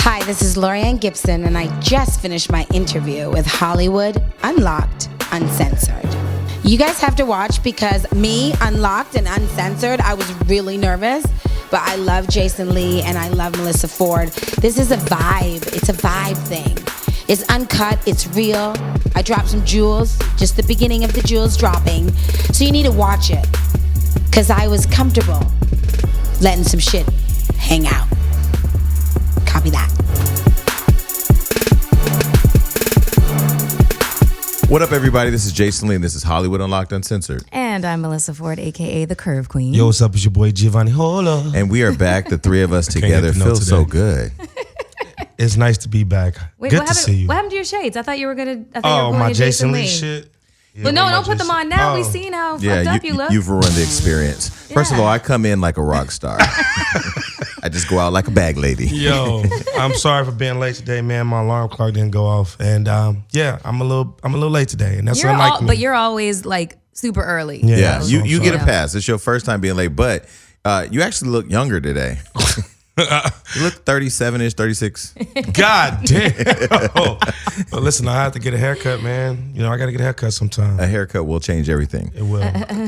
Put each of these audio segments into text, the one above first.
Hi, this is Laurieann Gibson, and I just finished my interview with Hollywood Unlocked Uncensored. You guys have to watch because me, Unlocked and Uncensored, I was really nervous, but I love Jason Lee and I love Melissa Ford. This is a vibe. It's a vibe thing. It's uncut. It's real. I dropped some jewels, just the beginning of the jewels dropping. So you need to watch it because I was comfortable letting some shit hang out. Copy that. What up, everybody? This is Jason Lee, and this is Hollywood Unlocked Uncensored. And I'm Melissa Ford, a.k.a. the Curve Queen. Yo, what's up? It's your boy Giovanni Hola. And we are back, the three of us together. It feels so good. It's nice to be back. Wait, good to see you. What happened to your shades? I thought you were going to... Oh, my Jason Lee shit. Yeah, well, no, don't put them on now. We've seen how fucked up you look. You've ruined the experience. Yeah. First of all, I come in like a rock star. I just go out like a bag lady. Yo, I'm sorry for being late today, man. My alarm clock didn't go off, and yeah, I'm a little late today, and that's unlike me. But you're always like super early. Yeah, you get a pass. It's your first time being late, but you actually look younger today. You look 37-ish, 36. God damn. But listen, I have to get a haircut, man. You know, I got to get a haircut sometime. A haircut will change everything. It will.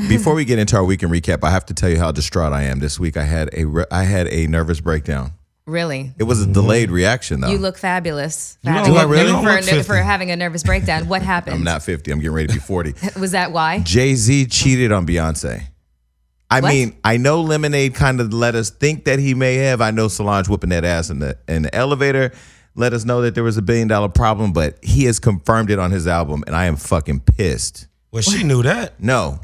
Before we get into our weekend recap, I have to tell you how distraught I am. This week I had a nervous breakdown. Really? It was a delayed reaction, though. You look fabulous. Do I really? For having a nervous breakdown. What happened? I'm not 50. I'm getting ready to be 40. Was that why? Jay-Z cheated on Beyonce. I mean, I know Lemonade kind of let us think that he may have. I know Solange whooping that ass in the elevator let us know that there was $1 billion problem, but he has confirmed it on his album, and I am fucking pissed. Well, she knew that. No.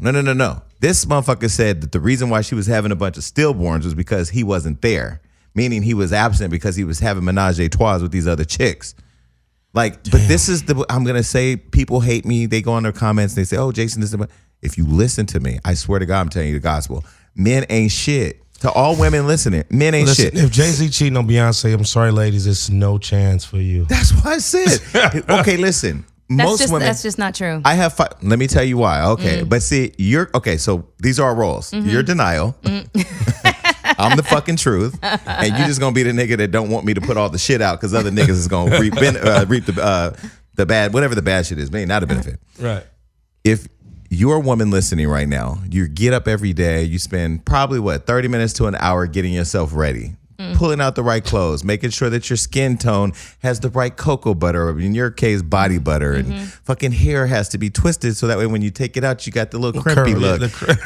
This motherfucker said that the reason why she was having a bunch of stillborns was because he wasn't there, meaning he was absent because he was having menage a trois with these other chicks. Like, damn. But this is I'm going to say, people hate me. They go on their comments, and they say, oh, Jason, this is... If you listen to me, I swear to God, I'm telling you the gospel. Men ain't shit. To all women listening, men ain't shit. If Jay-Z cheating on Beyonce, I'm sorry, ladies, it's no chance for you. That's what I said. Okay, listen. Most women. That's just not true. I have. Let me tell you why. Okay, but see, so these are our roles. Mm-hmm. You're denial. Mm-hmm. I'm the fucking truth, and you just gonna be the nigga that don't want me to put all the shit out because other niggas is gonna reap the bad, whatever the bad shit is, maybe not a benefit. Right. If you're a woman listening right now, you get up every day, you spend probably 30 minutes to an hour getting yourself ready, pulling out the right clothes, making sure that your skin tone has the right cocoa butter, or in your case, body butter, and fucking hair has to be twisted so that way when you take it out, you got the little crimpy look.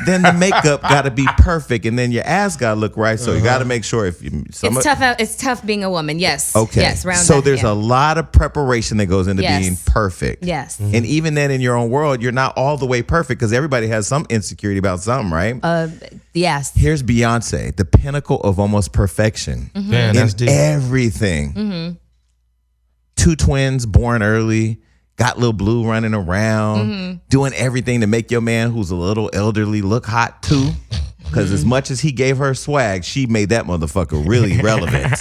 Then the makeup got to be perfect, and then your ass got to look right. So you got to make sure it's tough being a woman. Yes. Okay. Yes. So there's a lot of preparation that goes into being perfect. Yes. And even then, in your own world, you're not all the way perfect because everybody has some insecurity about something, right? Yes. Here's Beyonce, the pinnacle of almost perfection. Man, that's deep. Everything. 2 twins born early, got Lil Blue running around, doing everything to make your man who's a little elderly look hot too. Because as much as he gave her swag, she made that motherfucker really relevant.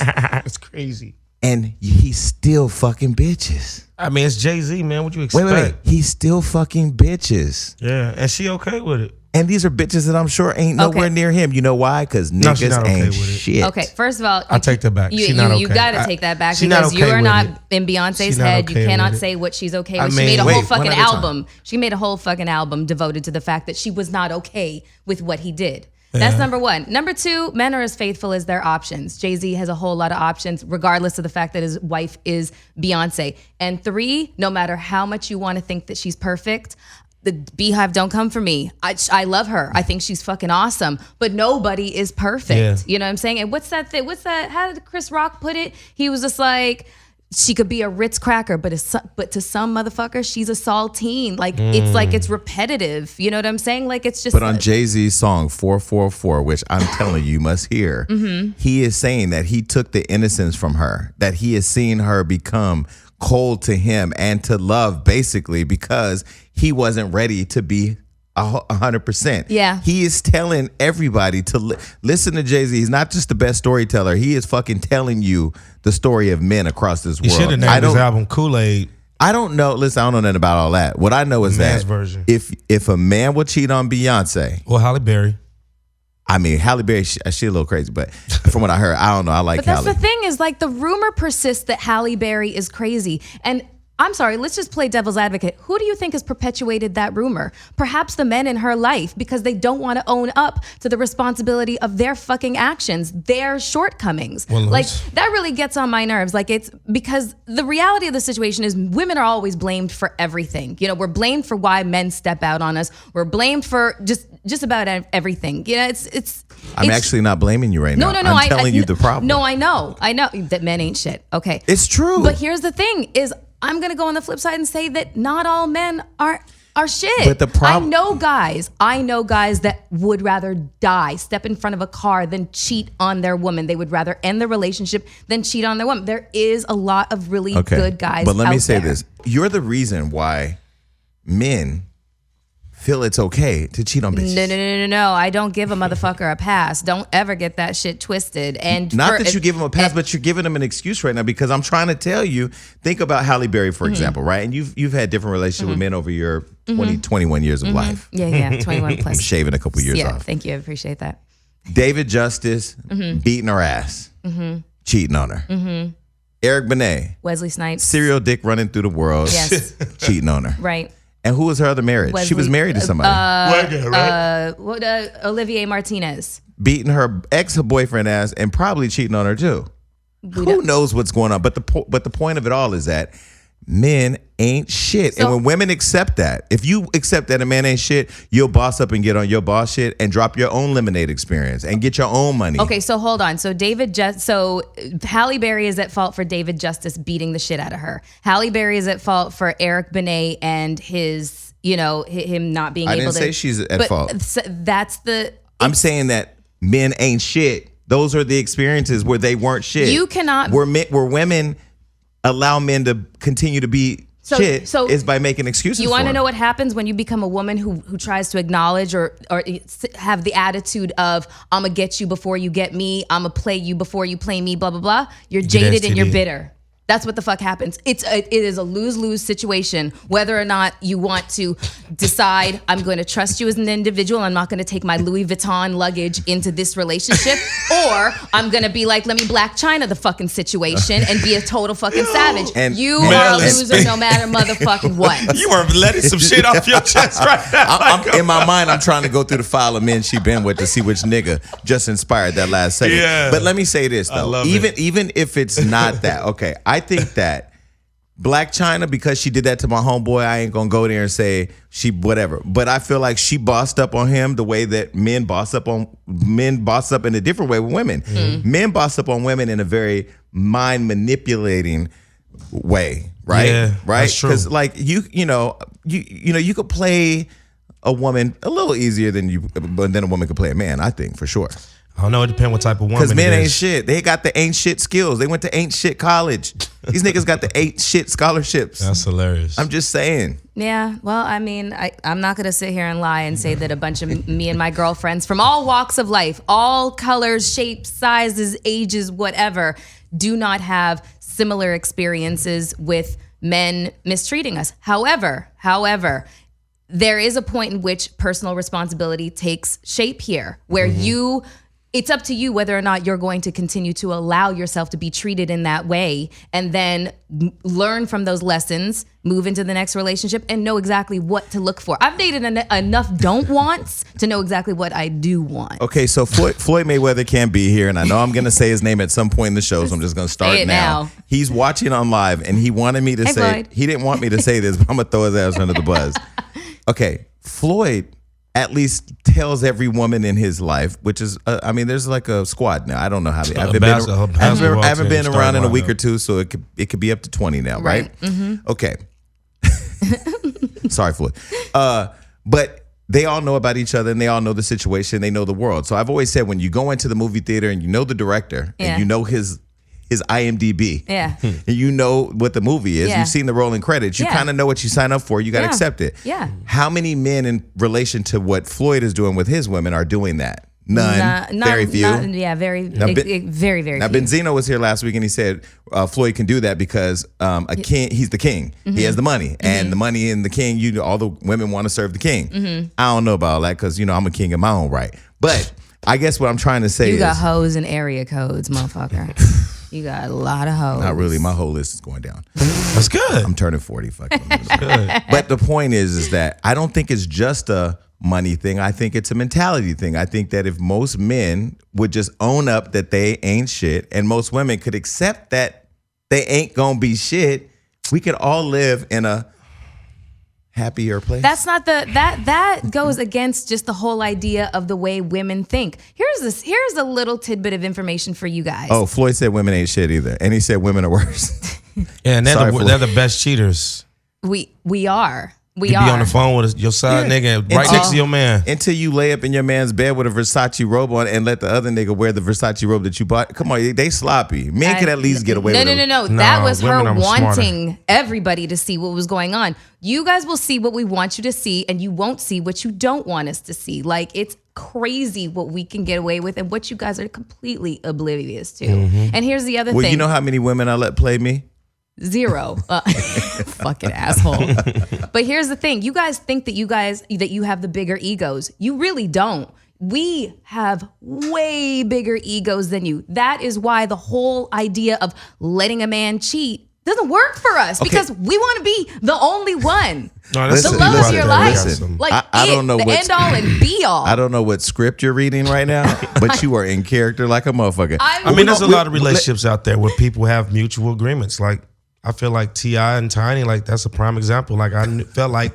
It's crazy. And he's still fucking bitches. I mean, it's Jay-Z, man. What you expect? Wait. He's still fucking bitches. Yeah, and she okay with it. And these are bitches that I'm sure ain't nowhere near him. You know why? Because niggas ain't shit. Okay, first of all, I take that back. You got to take that back because you're not in Beyonce's head. You cannot say what she's okay with. She made a whole fucking album. She made a whole fucking album devoted to the fact that she was not okay with what he did. That's number one. Number two, men are as faithful as their options. Jay-Z has a whole lot of options, regardless of the fact that his wife is Beyonce. And three, no matter how much you want to think that she's perfect, the Beehive don't come for me. I love her. I think she's fucking awesome. But nobody is perfect. Yeah. You know what I'm saying? And what's that thing? How did Chris Rock put it? He was just like, she could be a Ritz cracker, but to some motherfucker, she's a saltine. Like, it's repetitive. You know what I'm saying? Like, it's just... But on Jay-Z's song 444, which I'm telling you must hear, he is saying that he took the innocence from her, that he has seen her become cold to him and to love, basically, because he wasn't ready to be 100%. Yeah. He is telling everybody to listen to Jay-Z. He's not just the best storyteller. He is fucking telling you the story of men across this world. You should have named his album Kool-Aid. I don't know. Listen, I don't know nothing about all that. What I know is that version. if a man would cheat on Beyonce, or Halle Berry, I mean, Halle Berry, she a little crazy, but from what I heard, I don't know. I like Halle. But that's the thing is, like, the rumor persists that Halle Berry is crazy. And I'm sorry, let's just play devil's advocate. Who do you think has perpetuated that rumor? Perhaps the men in her life, because they don't want to own up to the responsibility of their fucking actions, their shortcomings. Well, like, that really gets on my nerves. Like, it's because the reality of the situation is women are always blamed for everything. You know, we're blamed for why men step out on us. We're blamed for just about everything. You know, I'm actually not blaming you right now. No. I'm telling you the problem. No, I know that men ain't shit. Okay. It's true. But here's the thing is, I'm going to go on the flip side and say that not all men are shit. But the problem, I know guys that would rather die, step in front of a car than cheat on their woman. They would rather end the relationship than cheat on their woman. There is a lot of really good guys. But let me say there. this. You're the reason why men feel it's okay to cheat on bitches. No. I don't give a motherfucker a pass. Don't ever get that shit twisted. And not that you give him a pass, but you're giving him an excuse right now, because I'm trying to tell you, think about Halle Berry, for example, right? And you've had different relationships with men over your 21 years of life. Yeah, 21 plus. I'm shaving a couple years off. Yeah, thank you. I appreciate that. David Justice beating her ass, cheating on her. Eric Benet, Wesley Snipes, serial dick running through the world, cheating on her. Right. And who was her other marriage? She was married to somebody. Olivier Martinez. Beating her ex-boyfriend ass and probably cheating on her too. Who knows what's going on? But the point of it all is that men ain't shit. And when women accept that, if you accept that a man ain't shit, you'll boss up and get on your boss shit and drop your own lemonade experience and get your own money. Okay, so hold on. So Halle Berry is at fault for David Justice beating the shit out of her. Halle Berry is at fault for Eric Benet and his, him not being able to. I didn't say she's at fault. I'm saying that men ain't shit. Those are the experiences where they weren't shit. You cannot. Where women allow men to continue to be shit is by making excuses. You want to know what happens when you become a woman who tries to acknowledge or have the attitude of, I'm going to get you before you get me, I'm going to play you before you play me, blah, blah, blah. You're jaded and you're bitter. That's what the fuck happens. It is a lose-lose situation, whether or not you want to decide, I'm going to trust you as an individual, I'm not going to take my Louis Vuitton luggage into this relationship, or I'm going to be like, let me Black China the fucking situation and be a total fucking savage. And you are a loser no matter motherfucking what. You are letting some shit off your chest right now. In my mind, I'm trying to go through the file of men she been with to see which nigga just inspired that last second. Yeah. But let me say this, though. Even if it's not that, okay, I think that Black China, because she did that to my homeboy, I ain't gonna go there and say she whatever. But I feel like she bossed up on him the way that men boss up in a different way with women. Men boss up on women in a very mind manipulating way, right? Yeah, right? That's true. Because like you could play a woman a little easier than a woman could play a man. I think for sure. I don't know. It depends what type of woman. Because men ain't shit. They got the ain't shit skills. They went to ain't shit college. These niggas got the ain't shit scholarships. That's hilarious. I'm just saying. Yeah. Well, I mean, I'm not going to sit here and lie and say that a bunch of me and my girlfriends from all walks of life, all colors, shapes, sizes, ages, whatever, do not have similar experiences with men mistreating us. However, there is a point in which personal responsibility takes shape here, where it's up to you whether or not you're going to continue to allow yourself to be treated in that way, and then learn from those lessons, move into the next relationship, and know exactly what to look for. I've dated enough don't wants to know exactly what I do want. Okay, so Floyd Mayweather can't be here, and I know I'm going to say his name at some point in the show, so I'm just going to start now. He's watching on live, and he wanted me to say, Floyd. He didn't want me to say this, but I'm going to throw his ass under the bus. Okay, Floyd at least tells every woman in his life, which is, there's like a squad now. I don't know how many. I haven't been around in a week or two, so it could be up to 20 now, right? Mm-hmm. Okay. Sorry, Floyd. But they all know about each other, and they all know the situation. They know the world. So I've always said, when you go into the movie theater and you know the director and you know his IMDb, and you know what the movie is, you've seen the rolling credits, you kind of know what you sign up for, you got to accept it. Yeah. How many men in relation to what Floyd is doing with his women are doing that? None. Very few. Very few. Now, Benzino was here last week, and he said Floyd can do that because he's the king. He has the money, and the money and the king, all the women want to serve the king. I don't know about all that because, I'm a king in my own right. But I guess what I'm trying to say is... You got hoes and area codes, motherfucker. You got a lot of hoes. Not really. My whole list is going down. That's good. I'm turning 40. That's good. But the point is that I don't think it's just a money thing. I think it's a mentality thing. I think that if most men would just own up that they ain't shit, and most women could accept that they ain't gonna be shit, we could all live in a happier place. That's not that goes against just the whole idea of the way women think. Here's a little tidbit of information for you guys. Oh, Floyd said women ain't shit either, and he said women are worse. Yeah, and they're the best cheaters. We are. You be on the phone with your side nigga right next to your man. Until you lay up in your man's bed with a Versace robe on and let the other nigga wear the Versace robe that you bought. Come on, they sloppy. Men could at least get away with it. No. That was her wanting everybody to see what was going on. You guys will see what we want you to see, and you won't see what you don't want us to see. Like, it's crazy what we can get away with and what you guys are completely oblivious to. And here's the other thing. Well, you know how many women I let play me? 0. Fucking asshole. But here's the thing. You guys think that you have the bigger egos. You really don't. We have way bigger egos than you. That is why the whole idea of letting a man cheat doesn't work for us, because we want to be the only one. No, the love of your life. Like, I don't know the what, end all and be all. I don't know what script you're reading right now, but you are in character like a motherfucker. I mean, there's a lot of relationships out there where people have mutual agreements. Like, I feel like T.I. and Tiny, like, that's a prime example. Like, I felt like,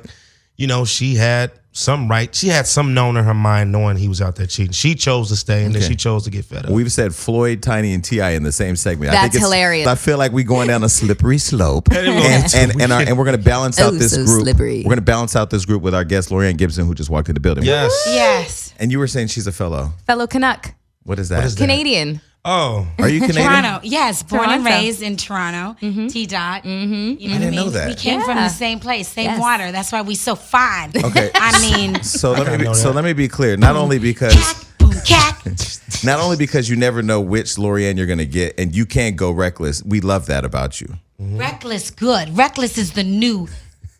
she had some right. She had some known in her mind knowing he was out there cheating. She chose to stay, and then she chose to get fed up. We've said Floyd, Tiny, and T.I. in the same segment. That's hilarious. I feel like we're going down a slippery slope, and we're going to balance out this group. Slippery. We're going to balance out this group with our guest, Laurieann Gibson, who just walked in the building. Yes. And you were saying she's a fellow Canuck. What is that? Canadian. Oh, are you Canadian? Toronto, yes, born and raised in Toronto. T-Dot. You know I didn't know that. We came from the same place, same water. That's why we so fine. Okay, I mean, so let me be clear. Not only because you never know which Laurieann you're gonna get, and you can't go reckless. We love that about you. Reckless, good. Reckless is the new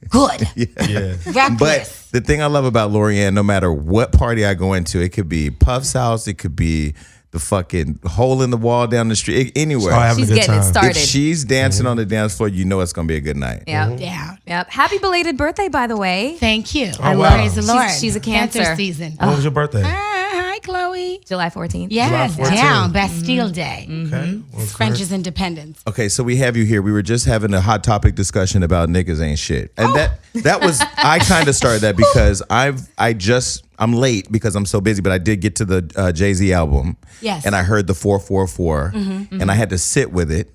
good. Yeah. Reckless. But the thing I love about Laurieann, no matter what party I go into, it could be Puff's house, it could be the fucking hole in the wall down the street, anywhere. She's getting it started. If she's dancing on the dance floor, you know it's going to be a good night. Yep. Happy belated birthday, by the way. Thank you. Praise the Lord. She's a Cancer season. When was your birthday? Hi, Chloe. July 14th. Yes, July 14th. down. Bastille Day. Okay. It's French's independence. Okay, so we have you here. We were just having a hot topic discussion about niggas ain't shit. And that was, I kind of started that because I'm late because I'm so busy, but I did get to the Jay-Z album. Yes. And I heard the 444, and I had to sit with it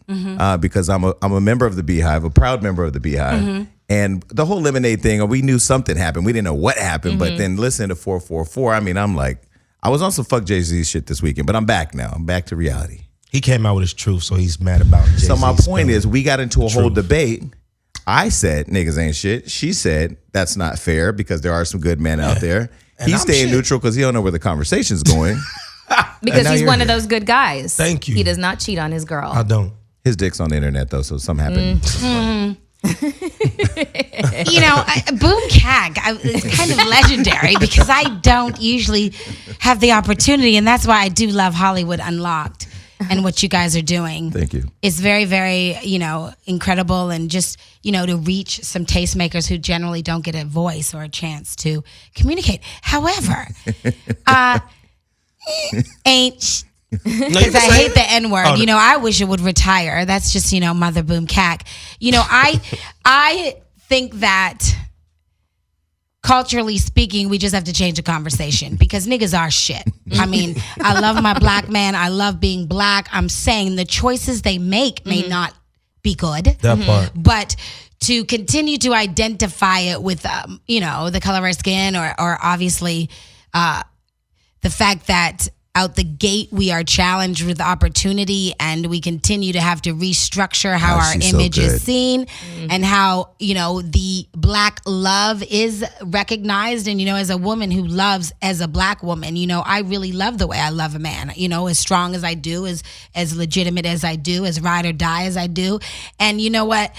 because I'm a member of the Beehive, a proud member of the Beehive. And the whole Lemonade thing, we knew something happened. We didn't know what happened, but then listening to 444, I mean, I'm like, I was on some fuck Jay-Z shit this weekend, but I'm back now. I'm back to reality. He came out with his truth, so he's mad about Jay-Z. So my point is, we got into a whole debate. I said niggas ain't shit. She said that's not fair because there are some good men out there. He's staying neutral because he don't know where the conversation's going. Because he's one of those good guys. Thank you. He does not cheat on his girl. I don't. His dick's on the internet though, so something happened. Boom Cag is kind of legendary because I don't usually have the opportunity, and that's why I do love Hollywood Unlocked and what you guys are doing. Thank you. It's very, very, incredible, and just, to reach some tastemakers who generally don't get a voice or a chance to communicate. However, because I hate the N-word. I wish it would retire. That's just, mother boom cack. I think that culturally speaking, we just have to change the conversation because niggas are shit. I mean, I love my black man. I love being black. I'm saying the choices they make may not be good. That part. But to continue to identify it with, the color of our skin or obviously the fact that out the gate we are challenged with opportunity and we continue to have to restructure how our image is seen and how, the black love is recognized. And, as a woman who loves as a black woman, I really love the way I love a man, as strong as I do, as legitimate as I do, as ride or die as I do. And you know what?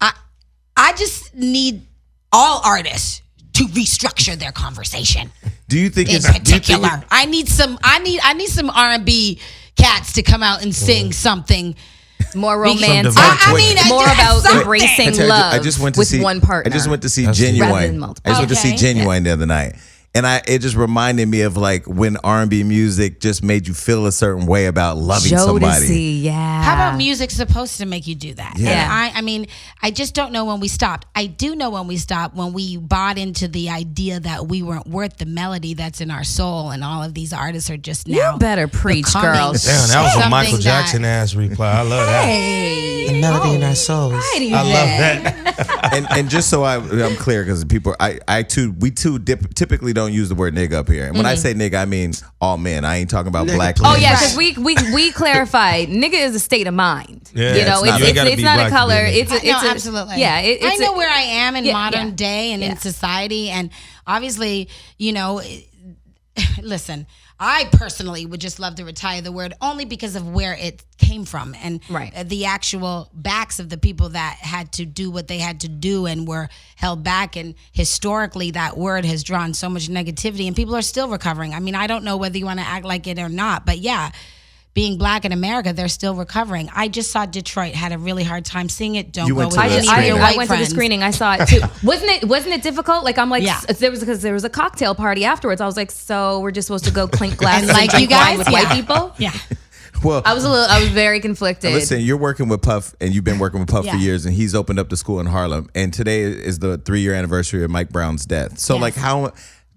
I just need all artists to restructure their conversation. Do you think in particular? I need some R&B cats to come out and sing something more romantic. More about embracing love. I just went to with see one partner. I just went to see Genuine. The other night. And it just reminded me of like when R&B music just made you feel a certain way about loving somebody. Yeah. How about music supposed to make you do that? Yeah. And I just don't know when we stopped. I do know when we stopped, when we bought into the idea that we weren't worth the melody that's in our soul, and all of these artists are just now. You better preach, girl. Damn, that was a Michael Jackson ass reply. I love that. Hey, the melody in our souls. I love that. and just so I'm clear, because people, we typically don't use the word nigga up here. And when I say nigga, I mean all men. I ain't talking about black. Oh yeah, because we clarified. Nigga is a state of mind. Yeah, you know, it's not a color. Absolutely. Yeah, I know where I am in modern day and in society, and obviously, listen. I personally would just love to retire the word, only because of where it came from and the actual backs of the people that had to do what they had to do and were held back. And historically, that word has drawn so much negativity, and people are still recovering. I mean, I don't know whether you want to act like it or not, but yeah, being black in America, they're still recovering. I just saw Detroit, had a really hard time seeing it. Don't go with any of your white I went friends. to the screening. I saw it too. Wasn't it difficult? Like, I'm like, because there was a cocktail party afterwards. I was like, so we're just supposed to go clink glasses and drink wine with white people? Yeah. Well, I was very conflicted. Listen, you're working with Puff, and you've been working with Puff for years, and he's opened up the school in Harlem. And today is the 3-year anniversary of Mike Brown's death. So,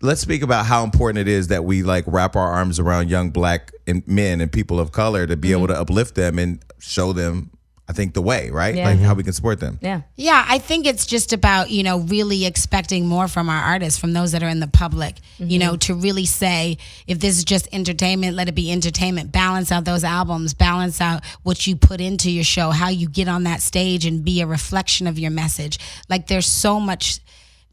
let's speak about how important it is that we wrap our arms around young black men and people of color to be able to uplift them and show them, I think, the way, right? Yeah. Like how we can support them. Yeah. Yeah, I think it's just about, really expecting more from our artists, from those that are in the public, to really say, if this is just entertainment, let it be entertainment. Balance out those albums, balance out what you put into your show, how you get on that stage and be a reflection of your message. Like, there's so much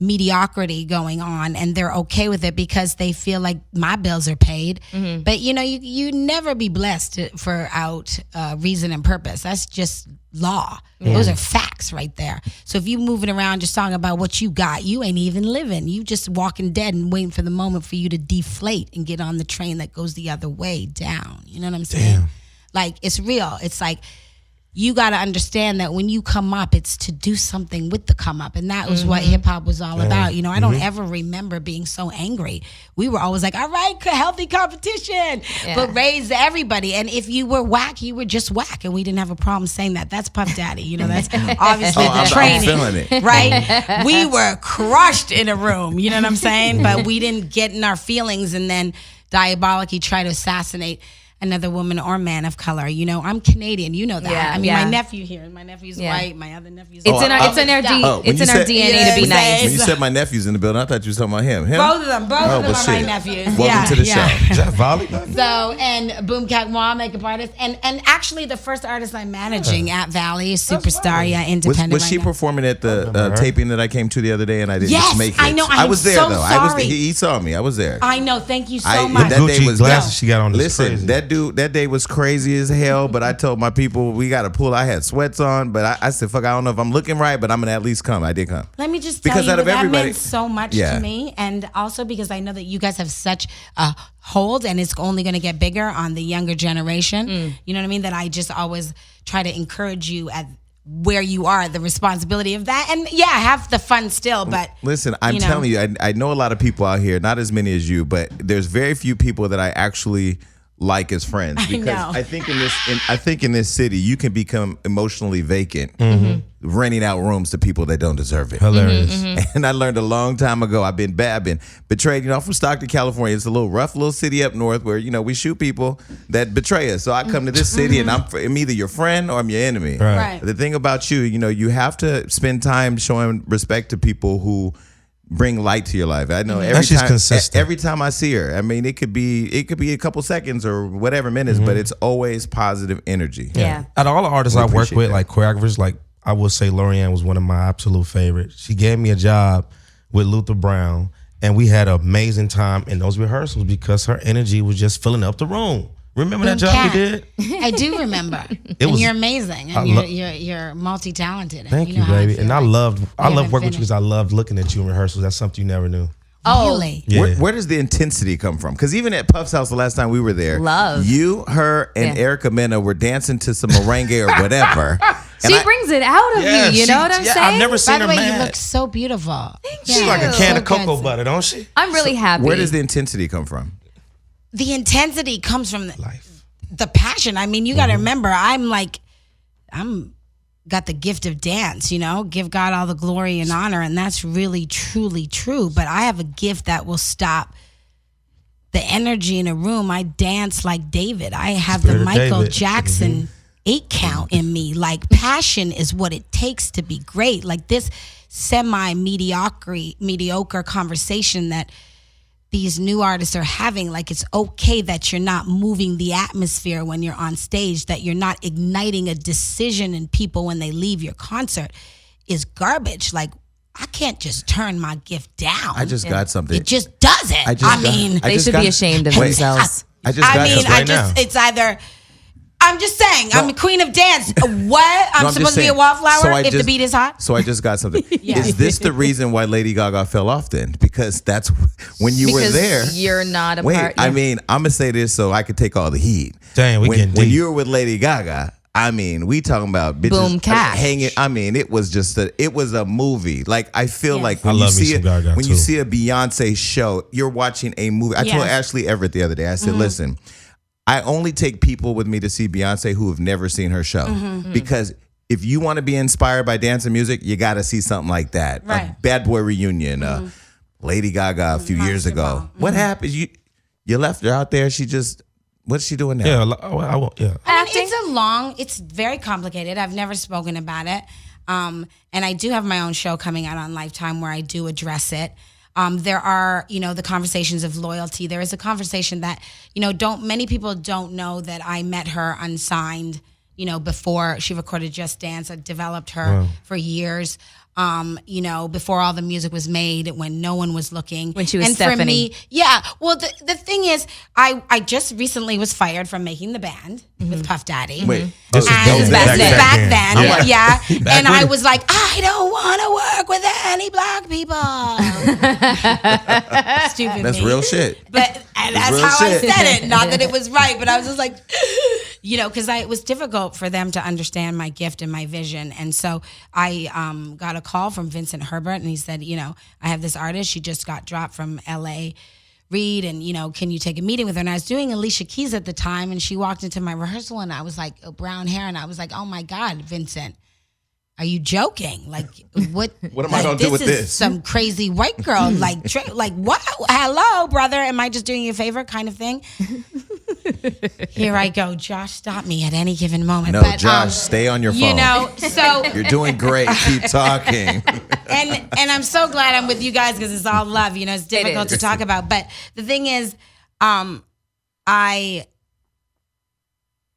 mediocrity going on, and they're okay with it because they feel like my bills are paid. But you never be blessed for out reason and purpose. That's just law. Those are facts right there. So if you moving around just talking about what you got, you ain't even living. You just walking dead and waiting for the moment for you to deflate and get on the train that goes the other way down. You know what I'm saying? Damn. Like, it's real. It's like, you got to understand that when you come up, it's to do something with the come up. And that was what hip hop was all about. I don't ever remember being so angry. We were always like, all right, healthy competition, but raise everybody. And if you were whack, you were just whack. And we didn't have a problem saying that. That's Puff Daddy. That's obviously the training. I'm feeling it. Right? We were crushed in a room. You know what I'm saying? But we didn't get in our feelings and then diabolically try to assassinate another woman or man of color. I'm Canadian. You know that. Yeah, I mean, my nephew here, and my nephew's white. My other nephew's it's in our DNA to be nice. When you said my nephew's in the building, I thought you was talking about him. Both of them are my nephews. Welcome to the show. Is that Volley? So, and Boom Cat Moi, makeup artist, and actually the first artist I'm managing at Valley, superstar, independent. Was she performing at the taping that I came to the other day, and I didn't just make it? I know. I was there though. Sorry. He saw me. I was there. I know. Thank you so much. That day was glasses she got on. Listen, that day was crazy as hell, but I told my people we got to pull. I had sweats on, but I said, fuck, I don't know if I'm looking right, but I'm going to at least come. I did come. Let me just tell you that meant so much to me, and also because I know that you guys have such a hold, and it's only going to get bigger on the younger generation. You know what I mean? That I just always try to encourage you at where you are, the responsibility of that, and have the fun still. But listen, I'm telling you, I know a lot of people out here, not as many as you, but there's very few people that I actually like as friends, because I think in this city you can become emotionally vacant, renting out rooms to people that don't deserve it. Hilarious. And I learned a long time ago. I've been betrayed. I'm from Stockton, California. It's a rough little city up north where we shoot people that betray us. So I come to this city and I'm either your friend or I'm your enemy. Right. The thing about you have to spend time showing respect to people who bring light to your life. I know every time I see her, I mean, it could be a couple seconds or whatever minutes, but it's always positive energy. Yeah. Out of all the artists I work with, like choreographers, like I would say Laurieann was one of my absolute favorites. She gave me a job with Luther Brown, and we had an amazing time in those rehearsals because her energy was just filling up the room. Remember that job we did? I do remember. And you're amazing. And you're multi-talented. Thank you, baby. And I love working with you because I loved looking at you in rehearsals. That's something you never knew. Oh, really? Yeah. Where does the intensity come from? Because even at Puff's house the last time we were there, you, her, and Erica Mena were dancing to some merengue or whatever. She brings it out of you. You know what I'm saying? I've never seen her mad. By the way, mad. you look so beautiful. She's like a can of cocoa butter, don't she? I'm really happy. Where does the intensity come from? The intensity comes from the passion. I mean, you got to remember, I'm got the gift of dance, give God all the glory and honor. And that's really, truly true. But I have a gift that will stop the energy in a room. I dance like David. I have the Michael Jackson 8 count in me. Like, passion is what it takes to be great. Like this mediocre conversation that these new artists are having, like it's okay that you're not moving the atmosphere when you're on stage, that you're not igniting a decision in people when they leave your concert, is garbage. Like, I can't just turn my gift down. I just got something. It just doesn't. They should be ashamed of themselves. It's either... I'm just saying, I'm the queen of dance. What? I'm supposed to be a wallflower if the beat is hot? So I just got something. Is this the reason why Lady Gaga fell off then? Because that's when you were there. You're not a part. I mean, I'm going to say this so I could take all the heat. Dang, when you were with Lady Gaga, I mean, we talking about bitches boom cash hanging. I mean, it was just it was a movie. Like, I feel like when you see a Beyonce show, you're watching a movie. I told Ashley Everett the other day, I said, listen, I only take people with me to see Beyonce who have never seen her show. Because if you want to be inspired by dance and music, you got to see something like that. Right. A Bad Boy Reunion, Lady Gaga a few years ago. What happened? You left her out there. What's she doing now? It's very complicated. I've never spoken about it. And I do have my own show coming out on Lifetime where I do address it. There are, the conversations of loyalty. There is a conversation that, many people don't know that I met her unsigned, before she recorded Just Dance. I developed her for years, before all the music was made, when no one was looking. When she was Stephanie. For me, well, the thing is, I just recently was fired from making the band with Puff Daddy. Wait, this was back then. And I was like, I don't want to work with any black people. Stupid. That's real shit. But that's how I said it. Not that it was right, but I was just like, because it was difficult for them to understand my gift and my vision. And so I got a call from Vincent Herbert, and he said, I have this artist. She just got dropped from L.A. Reid, and can you take a meeting with her? And I was doing Alicia Keys at the time, and she walked into my rehearsal, and I was like, brown hair, and I was like, oh my God, Vincent, are you joking? Like, what? What am I gonna do with this? This is some crazy white girl, like what? Hello, brother, am I just doing you a favor, kind of thing? Here I go, Josh. Stop me at any given moment. No, but, Josh, stay on your phone. So you're doing great. Keep talking. And I'm so glad I'm with you guys because it's all love. It's difficult to talk about. But the thing is, I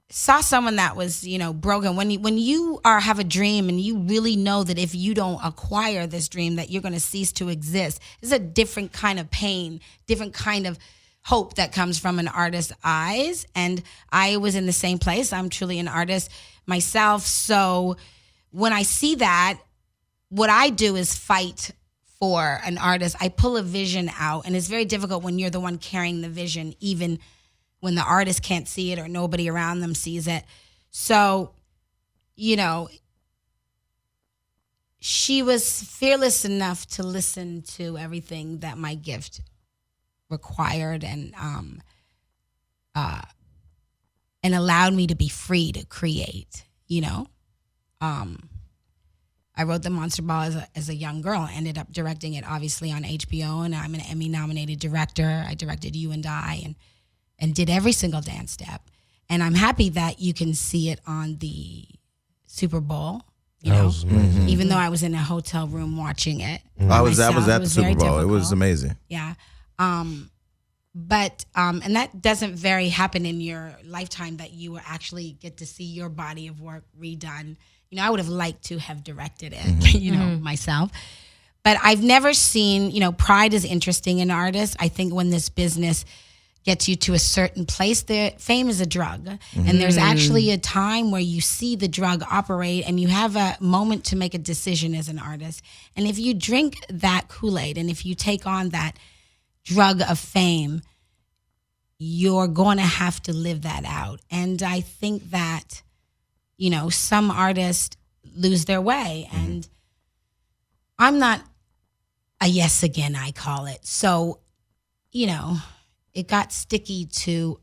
saw someone that was, broken. When you have a dream and you really know that if you don't acquire this dream that you're going to cease to exist, it's a different kind of pain, different kind of hope that comes from an artist's eyes. And I was in the same place. I'm truly an artist myself. So when I see that, what I do is fight for an artist. I pull a vision out, and it's very difficult when you're the one carrying the vision, even when the artist can't see it or nobody around them sees it. So, she was fearless enough to listen to everything that my gift required, and allowed me to be free to create. I wrote The Monster Ball as a young girl. I ended up directing it, obviously, on HBO, and I'm an Emmy-nominated director. I directed You and I, and did every single dance step. And I'm happy that you can see it on the Super Bowl. Even though I was in a hotel room watching it. I was at the Super Bowl. It was amazing. Yeah. But and that doesn't very happen in your lifetime, that you will actually get to see your body of work redone. I would have liked to have directed it, myself. But I've never seen, pride is interesting in artists. I think when this business gets you to a certain place. Fame is a drug. And there's actually a time where you see the drug operate and you have a moment to make a decision as an artist. And if you drink that Kool-Aid and if you take on that drug of fame, you're going to have to live that out. And I think that, some artists lose their way. And I'm not a yes again, I call it. So, it got sticky to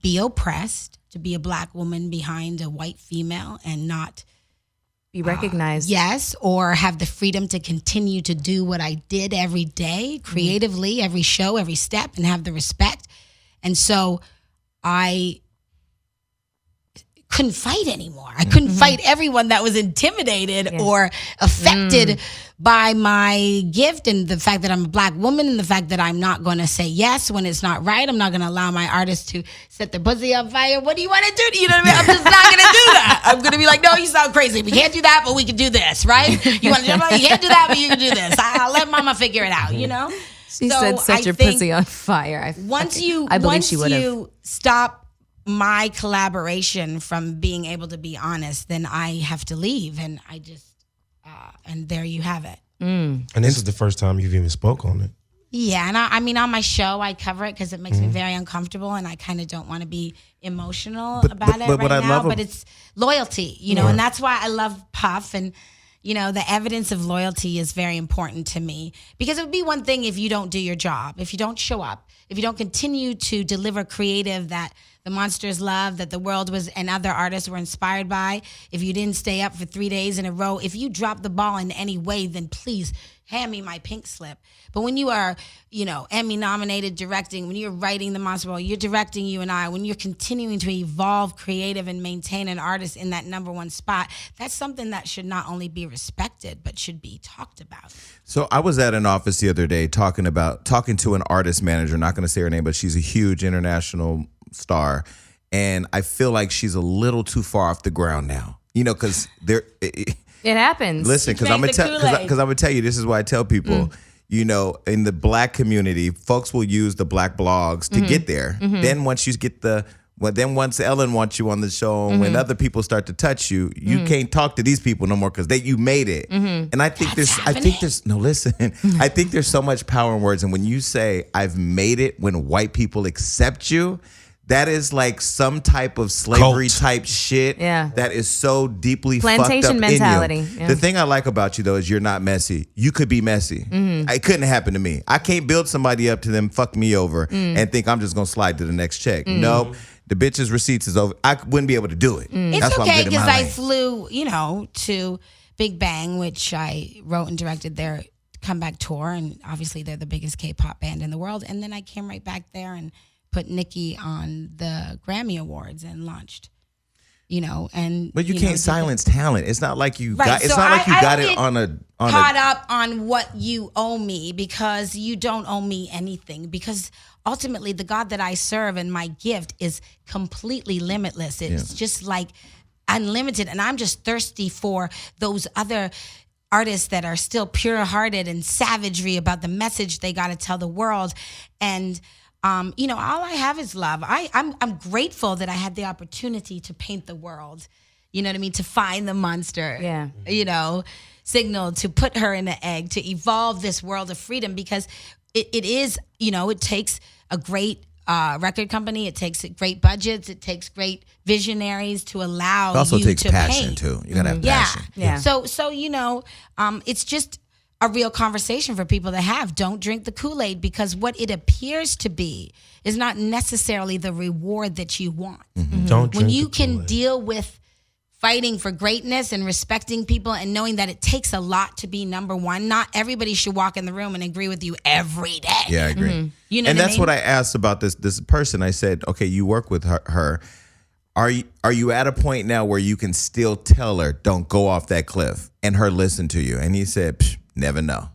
be oppressed, to be a Black woman behind a white female and not be recognized. Yes, or have the freedom to continue to do what I did every day, creatively, every show, every step, and have the respect. And so I couldn't fight anymore. I couldn't fight everyone that was intimidated or affected by my gift and the fact that I'm a Black woman and the fact that I'm not going to say yes when it's not right. I'm not going to allow my artists to set their pussy on fire. What do you want to do? You know what I mean? I'm just not going to do that. I'm going to be like, no, you sound crazy. We can't do that, but we can do this, right? You want to jump on? You can't do that, but you can do this. I'll let mama figure it out, She said set your pussy on fire. Once you stop my collaboration from being able to be honest, then I have to leave, and I just and there you have it. And this is the first time you've even spoke on it. Yeah, and I mean on my show I cover it because it makes me very uncomfortable, and I kind of don't want to be emotional about it right now. But it's loyalty, and that's why I love Puff, and the evidence of loyalty is very important to me, because it would be one thing if you don't do your job, if you don't show up, if you don't continue to deliver creative that the Monsters love, that the world was and other artists were inspired by. If you didn't stay up for 3 days in a row, if you drop the ball in any way, then please hand me my pink slip. But when you are, Emmy nominated directing, when you're writing the Monster Ball, you're directing You and I, when you're continuing to evolve creative and maintain an artist in that number one spot, that's something that should not only be respected, but should be talked about. So I was at an office the other day talking to an artist manager, not going to say her name, but she's a huge international star, and I feel like she's a little too far off the ground now. Because it happens. Listen, because I'm gonna tell you, this is why I tell people. In the Black community, folks will use the Black blogs to get there. Then once you get once Ellen wants you on the show, and when other people start to touch you, you can't talk to these people no more because you made it. And I think I think there's so much power in words. And when you say I've made it, when white people accept you, that is like some type of slavery type shit that is so deeply plantation fucked up mentality. in you. Yeah. The thing I like about you though is you're not messy. You could be messy. It couldn't happen to me. I can't build somebody up to them fuck me over and think I'm just gonna slide to the next check. Nope. The bitch's receipts is over. I wouldn't be able to do it. It's okay because I flew, to Big Bang, which I wrote and directed their comeback tour, and obviously they're the biggest K-pop band in the world. And then I came right back there and put Nicki on the Grammy Awards and launched, But you can't silence talent. It's not like you got. It's not like you got it on a. Caught up on what you owe me, because you don't owe me anything. Because ultimately, the God that I serve and my gift is completely limitless. It's just like unlimited, and I'm just thirsty for those other artists that are still pure-hearted and savagery about the message they got to tell the world, and. All I have is love. I'm grateful that I had the opportunity to paint the world. You know what I mean? To find the monster. Yeah. Signal, to put her in the egg, to evolve this world of freedom, because it is, it takes a great record company. It takes great budgets. It takes great visionaries to allow you to paint. It also takes passion too. You gotta have passion. Yeah. So it's just a real conversation for people to have. Don't drink the Kool-Aid, because what it appears to be is not necessarily the reward that you want. Don't drink when you can deal with fighting for greatness and respecting people and knowing that it takes a lot to be number one. Not everybody should walk in the room and agree with you every day. Yeah, I agree. And that's what I asked about this person. I said, okay, you work with her. Are you at a point now where you can still tell her, don't go off that cliff, and her listen to you? And he said, never know.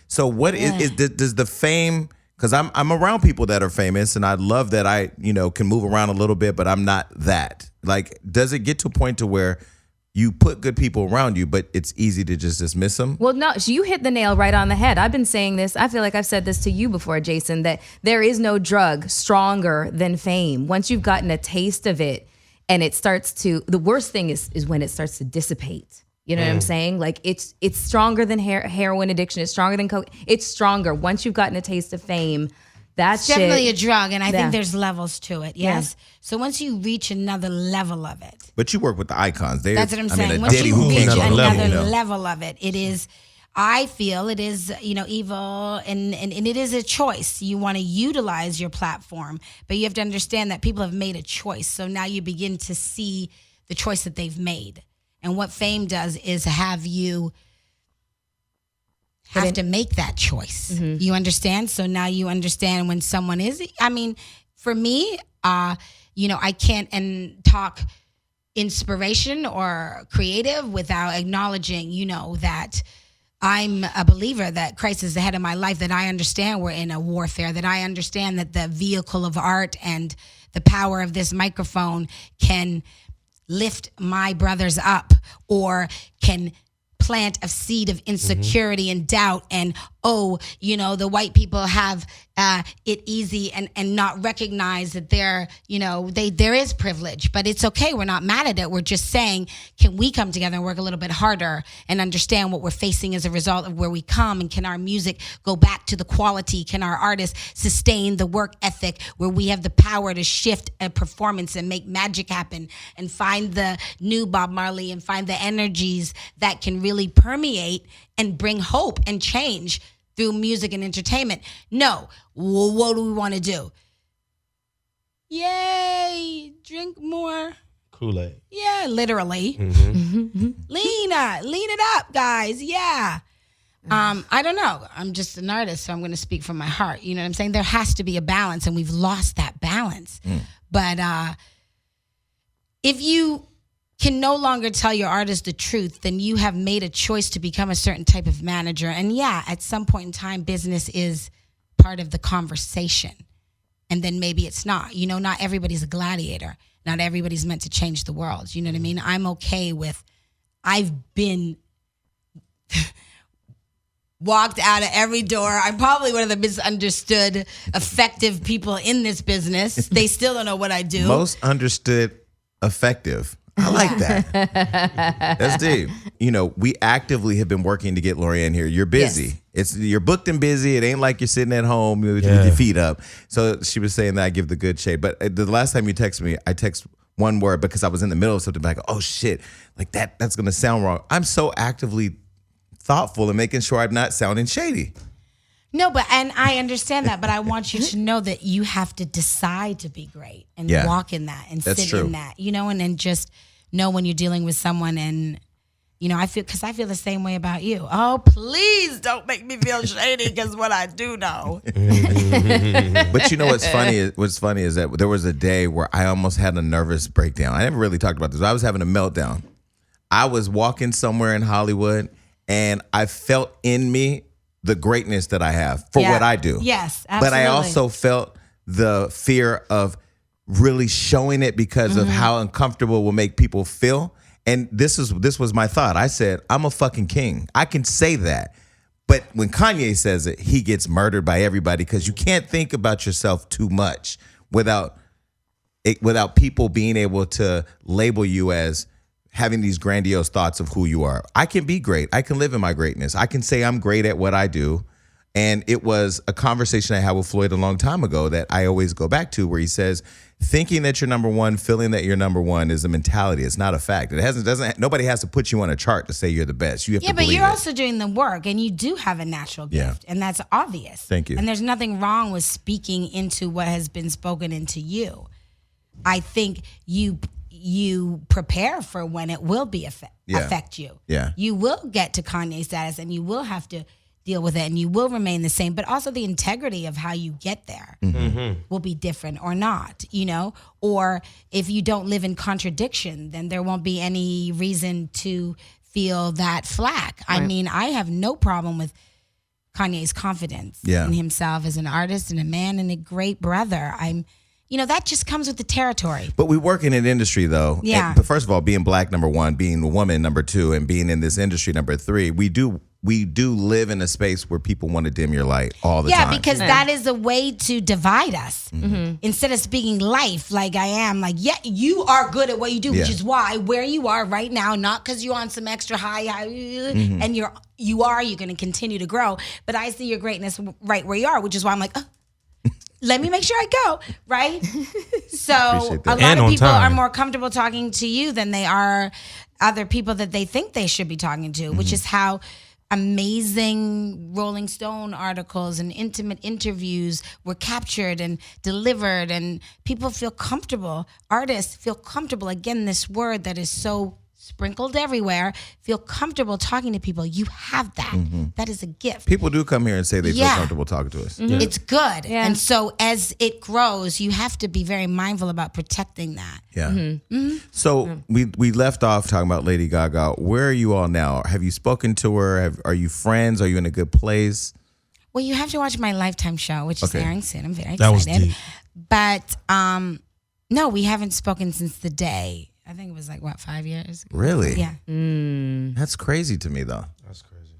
So what does the fame, because I'm around people that are famous, and I love that I can move around a little bit, but I'm not that. Like, does it get to a point to where you put good people around you, but it's easy to just dismiss them. Well, no, so you hit the nail right on the head. I've been saying this. I feel like I've said this to you before, Jason, that there is no drug stronger than fame. Once you've gotten a taste of it and it starts to, the worst thing is when it starts to dissipate. You know what I'm saying? Like it's stronger than heroin addiction. It's stronger than coke. It's stronger. Once you've gotten a taste of fame, that's definitely a drug, and I think there's levels to it. Yes. Yeah. So once you reach another level of it, but you work with the icons. That's what I'm saying. Once you reach another level of it, it is. I feel it is, evil, and it is a choice. You want to utilize your platform, but you have to understand that people have made a choice. So now you begin to see the choice that they've made, and what fame does is have you. Have to make that choice. Mm-hmm. You understand? So now you understand when someone is, for me, I can't talk inspiration or creative without acknowledging, that I'm a believer that Christ is the head of my life, that I understand we're in a warfare, that I understand that the vehicle of art and the power of this microphone can lift my brothers up or can plant a seed of insecurity and doubt and the white people have it easy and not recognize that there is privilege, but it's okay. We're not mad at it. We're just saying, can we come together and work a little bit harder and understand what we're facing as a result of where we come, and can our music go back to the quality? Can our artists sustain the work ethic where we have the power to shift a performance and make magic happen and find the new Bob Marley and find the energies that can really permeate and bring hope and change through music and entertainment? No. Well, what do we want to do? Yay, drink more Kool-Aid. Yeah, literally. Mm-hmm. Lean it up, guys. Yeah. I don't know. I'm just an artist, so I'm going to speak from my heart. You know what I'm saying? There has to be a balance, and we've lost that balance. But if you can no longer tell your artist the truth, then you have made a choice to become a certain type of manager. And yeah, at some point in time, business is part of the conversation. And then maybe it's not. Not everybody's a gladiator. Not everybody's meant to change the world. You know what I mean? I'm okay with, I've been walked out of every door. I'm probably one of the misunderstood, effective people in this business. They still don't know what I do. Most understood, effective. I like that. That's deep. We actively have been working to get Laurieann here. You're busy. Yes. You're booked and busy. It ain't like you're sitting at home with your feet up. So she was saying that I give the good shade. But the last time you texted me, I text one word because I was in the middle of something. Like, oh shit, like that's gonna sound wrong. I'm so actively thoughtful and making sure I'm not sounding shady. No, and I understand that, but I want you to know that you have to decide to be great and walk in that and sit in that, and then just know when you're dealing with someone. And, I feel the same way about you. Oh, please don't make me feel shady, because what I do know. But what's funny is that there was a day where I almost had a nervous breakdown. I never really talked about this. I was having a meltdown. I was walking somewhere in Hollywood, and I felt in me the greatness that I have for what I do. Yes, absolutely. But I also felt the fear of really showing it because of how uncomfortable it will make people feel. And this was my thought. I said, I'm a fucking king. I can say that. But when Kanye says it, he gets murdered by everybody, because you can't think about yourself too much without people being able to label you as having these grandiose thoughts of who you are. I can be great. I can live in my greatness. I can say I'm great at what I do. And it was a conversation I had with Floyd a long time ago that I always go back to, where he says, thinking that you're number one, feeling that you're number one is a mentality. It's not a fact. Nobody has to put you on a chart to say you're the best. You have to believe it. Yeah, but you're also doing the work, and you do have a natural gift, and that's obvious. Thank you. And there's nothing wrong with speaking into what has been spoken into you. I think you prepare for when it will be affect you. Yeah. You will get to Kanye status, and you will have to deal with it, and you will remain the same, but also the integrity of how you get there will be different or not, or if you don't live in contradiction, then there won't be any reason to feel that flack. Right. I mean, I have no problem with Kanye's confidence in himself as an artist and a man and a great brother. that just comes with the territory. But we work in an industry, though. Yeah. But first of all, being black, number one, being a woman, number two, and being in this industry, number three, we do live in a space where people want to dim your light all the time. Yeah, because that is a way to divide us. Instead of speaking life like I am, like, yeah, you are good at what you do, which is why where you are right now, not because you're on some extra high, and you're going to continue to grow. But I see your greatness right where you are, which is why I'm like, let me make sure I go, right? So a lot of people are more comfortable talking to you than they are other people that they think they should be talking to, which is how amazing Rolling Stone articles and intimate interviews were captured and delivered, and people feel comfortable. Artists feel comfortable. Again, this word that is so sprinkled everywhere, feel comfortable talking to people. You have that. That is a gift. People do come here and say they feel comfortable talking to us. It's good. Yeah. And so as it grows, you have to be very mindful about protecting that. Yeah. So we left off talking about Lady Gaga. Where are you all now? Have you spoken to her? Are you friends? Are you in a good place? Well, you have to watch my Lifetime show, which is airing soon. I'm very excited. That was deep. But no, we haven't spoken since the day. I think it was 5 years? Really? Yeah. That's crazy to me, though. That's crazy.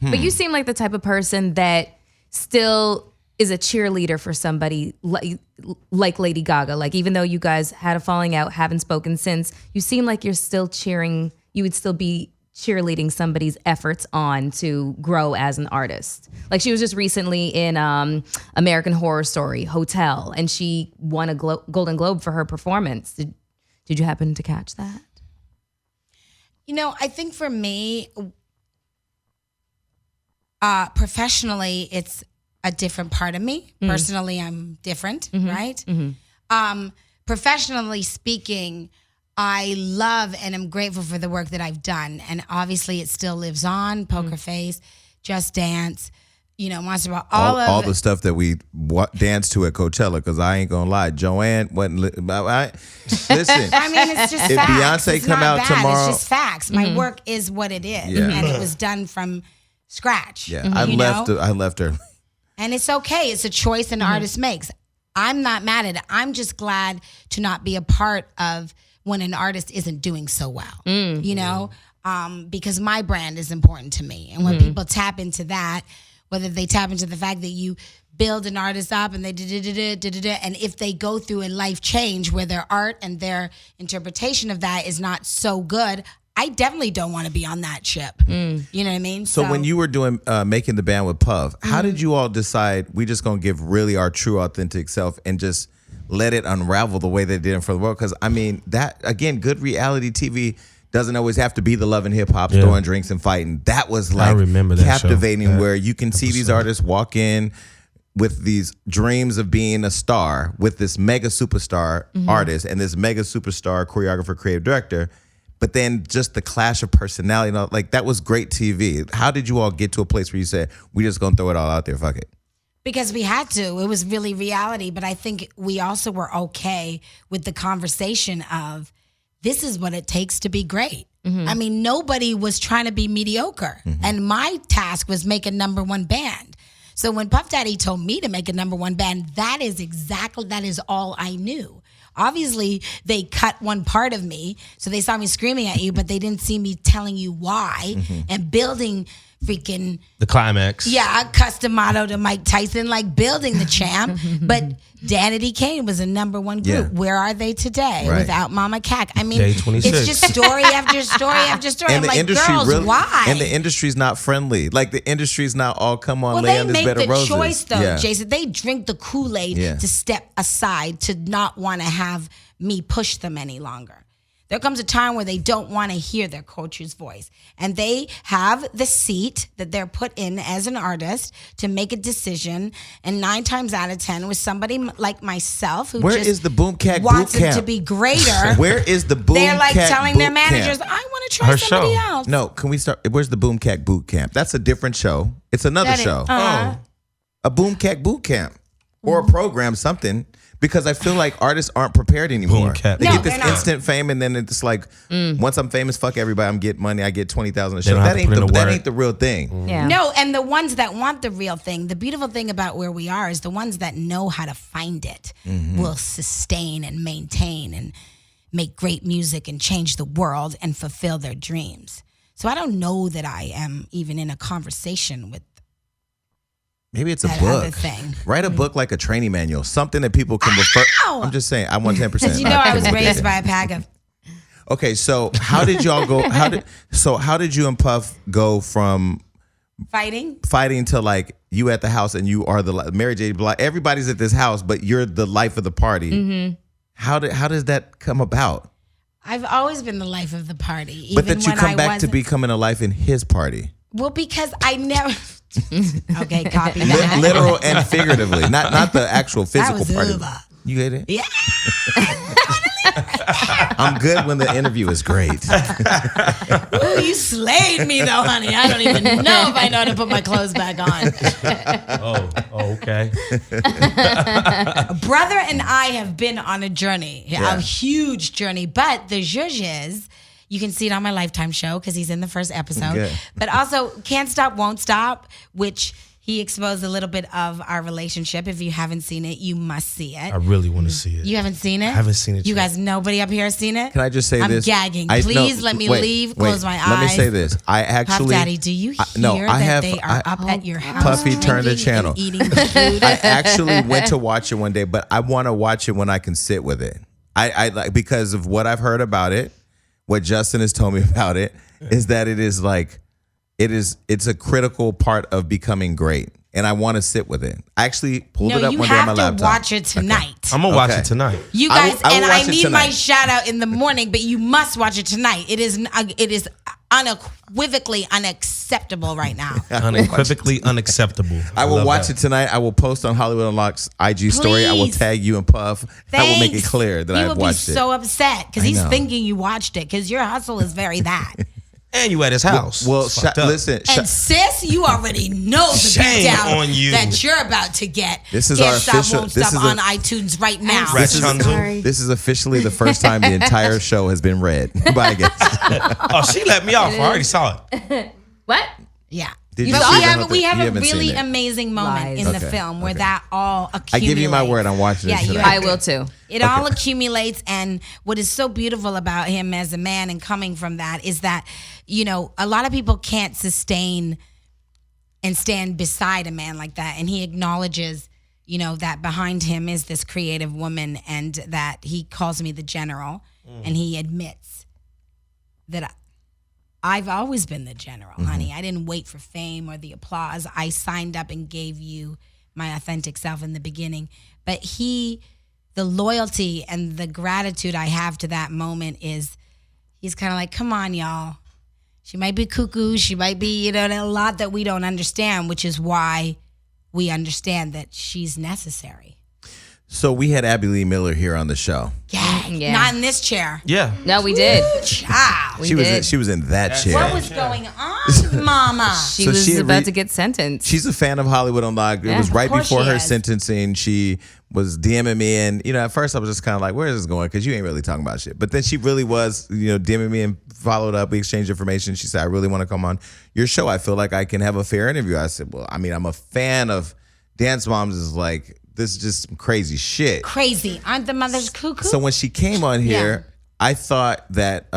But you seem like the type of person that still is a cheerleader for somebody like Lady Gaga. Like, even though you guys had a falling out, haven't spoken since, you seem like you're still cheering. You would still be cheerleading somebody's efforts on to grow as an artist. Like, she was just recently in American Horror Story Hotel, and she won a Golden Globe for her performance. Did you happen to catch that? I think for me, professionally, it's a different part of me. Personally, I'm different, right? Professionally speaking, I love and am grateful for the work that I've done. And obviously, it still lives on. Poker Face, Just Dance, Monster Ball, all the stuff that we danced to at Coachella, because I ain't gonna lie, Joanne wasn't. Listen, I mean, it's just if facts. Beyonce it's come out tomorrow, it's just facts. My work is what it is, and it was done from scratch. Yeah, I left her, and it's okay. It's a choice an artist makes. I'm not mad at it. I'm just glad to not be a part of when an artist isn't doing so well. Because my brand is important to me, and when people tap into that. Whether they tap into the fact that you build an artist up and they and if they go through a life change where their art and their interpretation of that is not so good, I definitely don't want to be on that ship. You know what I mean? So when you were doing making the band with Puff, how did you all decide we just gonna give really our true authentic self and just let it unravel the way they did it for the world? Because I mean, that again, good reality TV doesn't always have to be the Love and Hip Hop, throwing drinks and fighting. That was I remember that captivating, show. where you can see these artists walk in with these dreams of being a star with this mega superstar artist and this mega superstar choreographer, creative director. But then just the clash of personality, that was great TV. How did you all get to a place where you said, we just gonna throw it all out there, fuck it? Because we had to. It was really reality. But I think we also were okay with the conversation of, this is what it takes to be great. I mean, nobody was trying to be mediocre. And my task was make a number one band. So when Puff Daddy told me to make a number one band, that is all I knew. Obviously, they cut one part of me. So they saw me screaming at you, but they didn't see me telling you why and building freaking the climax. Yeah, custom motto to Mike Tyson, building the champ. But Danity Kane was a number one group. Yeah. Where are they today without Mama Cack? I mean, Day 26. It's just story after story after story. And I'm the industry girls, why? And the industry's not friendly. The industry's not all come on, lay on this bed of roses. They make the choice though, Jason. They drink the Kool-Aid to step aside, to not want to have me push them any longer. There comes a time where they don't want to hear their coach's voice. And they have the seat that they're put in as an artist to make a decision. And 9 times out of 10 with somebody like myself who is the Boomcat wants boot camp? it to be greater. Where is the Boomcat They're telling their boot managers, camp? I want to try somebody else. No, can we start? Where's the Boomcat boot camp? That's a different show. It's another show. A Boomcat boot camp. or program something. Because I feel like artists aren't prepared anymore. They get this instant fame, and then it's like, once I'm famous, fuck everybody. I'm getting money. I get 20,000 a show. That ain't the real thing. Yeah. No, and the ones that want the real thing, the beautiful thing about where we are is the ones that know how to find it will sustain and maintain and make great music and change the world and fulfill their dreams. So I don't know that I am even in a conversation with. Maybe it's a book. Write a book like a training manual, something that people can refer. I'm just saying, I want 10%. Because I was raised by a pack of. Okay, so how did y'all go? How did you and Puff go from fighting to like you at the house and you are the Mary J. Blige? Everybody's at this house, but you're the life of the party. Mm-hmm. How does that come about? I've always been the life of the party, but that you come back to becoming a life in his party. Well, because I never. Okay, copy that. Literal and figuratively, not the actual physical part. You get it? Yeah. I'm good when the interview is great. Ooh, you slayed me though, honey. I don't even know if I know how to put my clothes back on. Okay. Brother and I have been on a journey, a huge journey, but the zhuzhes. You can see it on my Lifetime show because he's in the first episode. Okay. But also Can't Stop, Won't Stop, which he exposed a little bit of our relationship. If you haven't seen it, you must see it. I really want to see it. You haven't seen it? I haven't seen it You guys, nobody up here has seen it? Can I just say this? I'm gagging. Please let me leave, close my eyes. Let me say this. I actually... Puff Daddy, do you hear that they are up at your house? Puffy turned the channel. Eating the food? I actually went to watch it one day, but I want to watch it when I can sit with it. I like because of what I've heard about it. What Justin has told me about it is that it is like, it's a critical part of becoming great. And I want to sit with it. I actually pulled it up one day on my laptop. You have to watch it tonight. Okay. I'm going to watch it tonight. You guys, I need my shout out in the morning, but you must watch it tonight. It is unequivocally unacceptable right now. Unequivocally unacceptable. I will watch it tonight. I will post on Hollywood Unlocked's IG story. I will tag you and Puff. Thanks. I will make it clear that I've watched it. He will be so upset because he's thinking you watched it because your hustle is very that. And you at his house. Well, listen. And sis, you already know the beatdown that you're about to get. This is our official. Won't Stop on iTunes right now. This is officially the first time the entire show has been read by a guest. Oh, she let me off. I already saw it. What? Yeah. We have a really amazing moment in the film where that all accumulates. I give you my word, I'm watching it tonight. I will too. It all accumulates, and what is so beautiful about him as a man and coming from that is that, you know, a lot of people can't sustain and stand beside a man like that, and he acknowledges, you know, that behind him is this creative woman, and that he calls me the general, and he admits that I've always been the general, honey. I didn't wait for fame or the applause. I signed up and gave you my authentic self in the beginning. But the loyalty and the gratitude I have to that moment is he's kind of like, come on, y'all. She might be cuckoo. She might be, you know, a lot that we don't understand, which is why we understand that she's necessary. So we had Abby Lee Miller here on the show. Yeah. Not in this chair. Yeah. No, we did. Child. She was in that chair. What was going on, mama? She was about to get sentenced. She's a fan of Hollywood Unlocked. It was right before her sentencing. She was DMing me, and you know, at first I was just kind of like, "Where is this going?" Because you ain't really talking about shit. But then she really was, you know, DMing me and followed up. We exchanged information. She said, "I really want to come on your show. I feel like I can have a fair interview." I said, "Well, I mean, I'm a fan of Dance Moms. Is like." This is just some crazy shit. Crazy. Aren't the mothers cuckoo? So when she came on here, I thought that,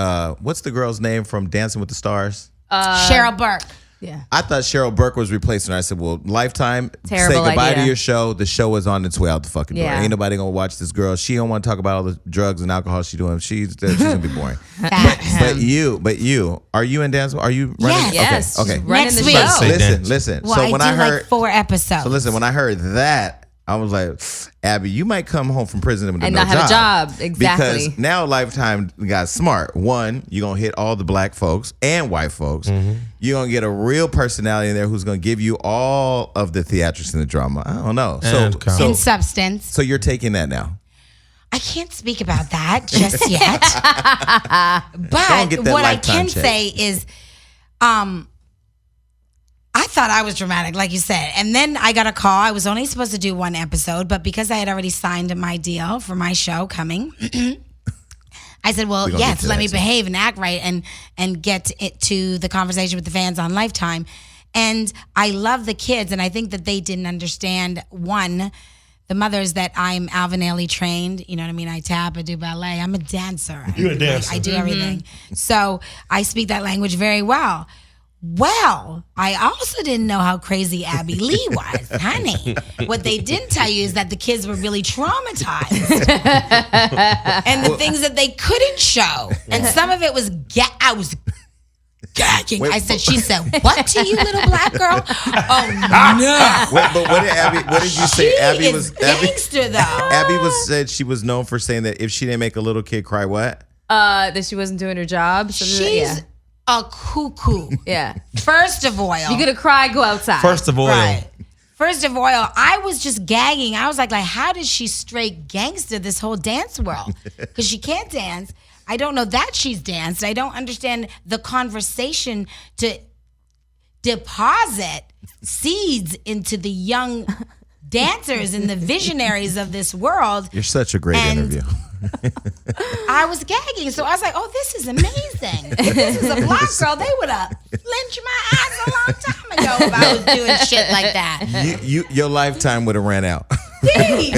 what's the girl's name from Dancing with the Stars? Cheryl Burke. Yeah. I thought Cheryl Burke was replacing her. I said, well, Lifetime, terrible say goodbye idea to your show. The show is on its way out the fucking door. Ain't nobody going to watch this girl. She don't want to talk about all the drugs and alcohol she's doing. She's going to be boring. but you, are you in dance? Are you running? Yes. Okay. Running Next the week. show. Listen. Well, so when I heard like 4 episodes. So listen, when I heard that, I was like, Abby, you might come home from prison with and no not have a job. Exactly. Because now Lifetime got smart. One, you're going to hit all the black folks and white folks. Mm-hmm. You're going to get a real personality in there who's going to give you all of the theatrics and the drama. I don't know. So in substance. So you're taking that now? I can't speak about that just yet. But what I can say is, I thought I was dramatic, like you said. And then I got a call. I was only supposed to do one episode, but because I had already signed my deal for my show coming, I said, well, yes, let me behave and act right and get it to the conversation with the fans on Lifetime. And I love the kids, and I think that they didn't understand, one, the mothers, that I'm Alvin Ailey trained. You know what I mean? I tap, I do ballet. I'm a dancer. You're a dancer. I do everything. So I speak that language very well. Well, I also didn't know how crazy Abby Lee was, honey. What they didn't tell you is that the kids were really traumatized. And the things that they couldn't show. And some of it was, I was gagging. Wait, she said, what to you, little black girl? Oh, no. Wait, but what did you say? Abby was gangster, though. Abby said she was known for saying that if she didn't make a little kid cry, what? That she wasn't doing her job. She's a cuckoo. Yeah. First of all, you're gonna cry, go outside. First of all, right. First of all, I was just gagging. I was like, how did she straight gangster this whole dance world? Because she can't dance. I don't know that she's danced. I don't understand the conversation to deposit seeds into the young dancers and the visionaries of this world. You're such a great interview. I was gagging, so I was like, oh, this is amazing. If this is a black girl, they would have lynched my ass a long time ago if I was doing shit like that. Your lifetime would have ran out. And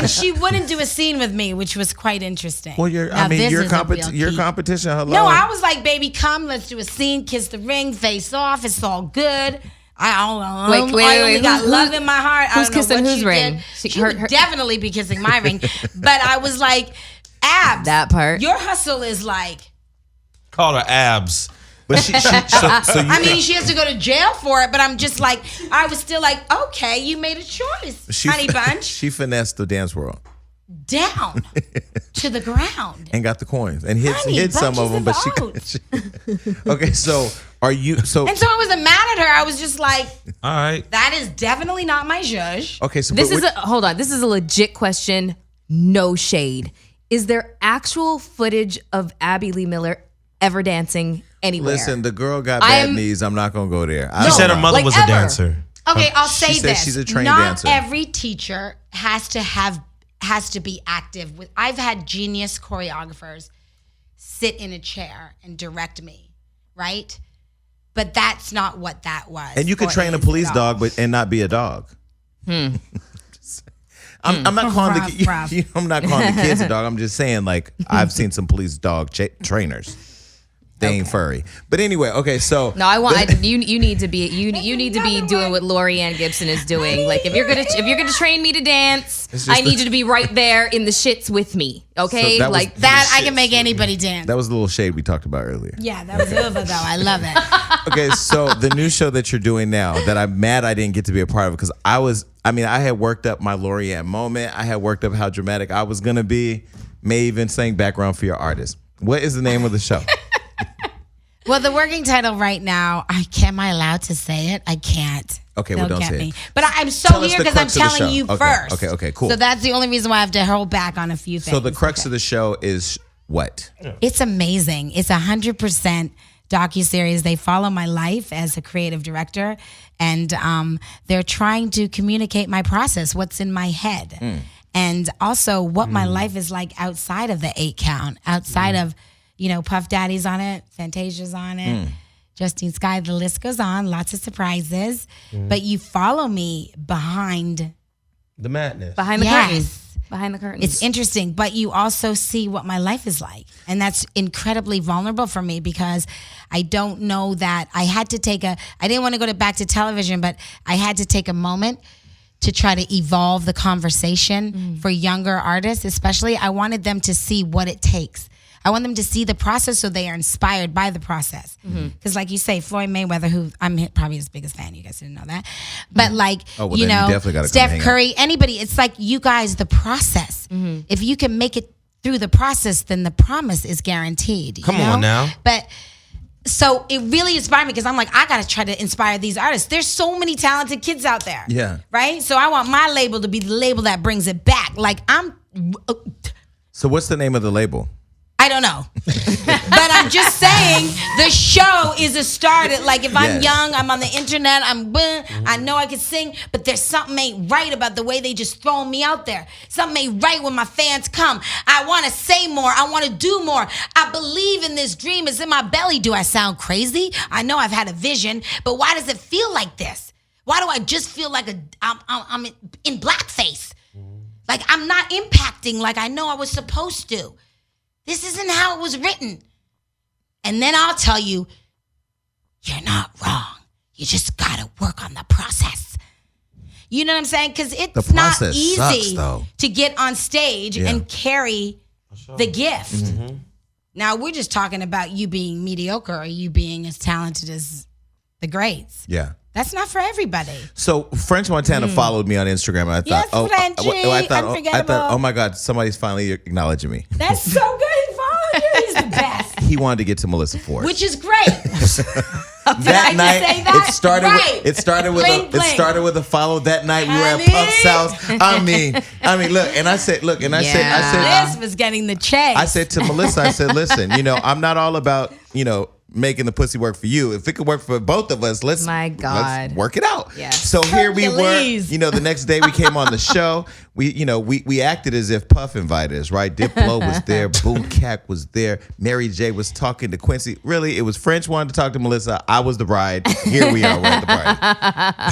she wouldn't do a scene with me, which was quite interesting. Well, your competition. Hello. No, I was like, baby, come, let's do a scene, kiss the ring, face off. It's all good. I only got love in my heart. Who's kissing whose ring? She would definitely be kissing my ring. But I was like, Abs, that part. Your hustle is like. Call her Abs. But she she has to go to jail for it. But I'm just like, I was still like, okay, you made a choice, honey bunch. She finessed the dance world down to the ground and got the coins and hid some of them. But she okay, so. Are you so? And so I wasn't mad at her. I was just like, all right, that is definitely not my zhuzh. Okay, so hold on. This is a legit question. No shade. Is there actual footage of Abby Lee Miller ever dancing anywhere? Listen, the girl got bad knees. I'm not gonna go there. She said her mother was a dancer. Okay, I'll say this. She's a trained dancer. Not every teacher has to be active. I've had genius choreographers sit in a chair and direct me, right? But that's not what that was. And you could train a police dog, and not be a dog. I'm not calling I'm not calling the kids a dog. I'm just saying, like, I've seen some police dog trainers. They ain't furry. But anyway, okay, so no, you need to be doing what Laurieann Gibson is doing. Like if you're gonna train me to dance, I need you to be right there in the shits with me. Okay? So like that I can make anybody dance. That was the little shade we talked about earlier. Yeah, that was over though. I love it. Okay, so the new show that you're doing now that I'm mad I didn't get to be a part of because I had worked up my Laurieann moment. I had worked up how dramatic I was gonna be. May even sang background for your artist. What is the name of the show? Well, the working title right now, am I allowed to say it? I can't. Okay, well, don't say it. But I'm so here because I'm telling you first. Okay, cool. So that's the only reason why I have to hold back on a few things. So the crux of the show is what? It's amazing. It's 100% docuseries. They follow my life as a creative director, and they're trying to communicate my process, what's in my head, and also what my life is like outside of the 8 count, outside of, Puff Daddy's on it, Fantasia's on it, Justine Skye, the list goes on, lots of surprises. But you follow me behind the madness. Behind the curtains. Behind the curtains. It's interesting, but you also see what my life is like. And that's incredibly vulnerable for me because I don't know that I didn't want to go back to television, but I had to take a moment to try to evolve the conversation for younger artists, especially. I wanted them to see what it takes. I want them to see the process so they are inspired by the process. Because like you say, Floyd Mayweather, who I'm probably his biggest fan, you guys didn't know that. But Steph Curry, anybody, it's like you guys, the process. If you can make it through the process, then the promise is guaranteed. Come on now. But so it really inspired me because I'm like, I got to try to inspire these artists. There's so many talented kids out there. Yeah. Right? So I want my label to be the label that brings it back. Like So what's the name of the label? I don't know. But I'm just saying the show is a start. Like if I'm young, I'm on the internet, I know I can sing, but there's something ain't right about the way they just throw me out there. Something ain't right when my fans come. I want to say more. I want to do more. I believe in this dream. It's in my belly. Do I sound crazy? I know I've had a vision, but why does it feel like this? Why do I just feel like I'm in blackface? Like I'm not impacting like I know I was supposed to. This isn't how it was written. And then I'll tell you, you're not wrong. You just got to work on the process. You know what I'm saying? Because it's not easy to get on stage and carry the gift. Mm-hmm. Now, we're just talking about you being mediocre or you being as talented as the greats. Yeah. That's not for everybody. So French Montana followed me on Instagram, and I thought, I thought, oh my God, somebody's finally acknowledging me. That's so good. He followed you. He's the best. He wanted to get to Melissa Ford, which is great. That night, it started with a follow. That night we were at Puff's house. I mean, look, and I said, this was getting the chase. I said to Melissa, I said, listen, I'm not all about, making the pussy work for you. If it could work for both of us, let's work it out. Yes. So here we were, the next day we came on the show. We acted as if Puff invited us, right? Diplo was there, Boom Cat was there, Mary J was talking to Quincy. Really, it was French wanted to talk to Melissa. I was the bride. Here we are, we're at the bride.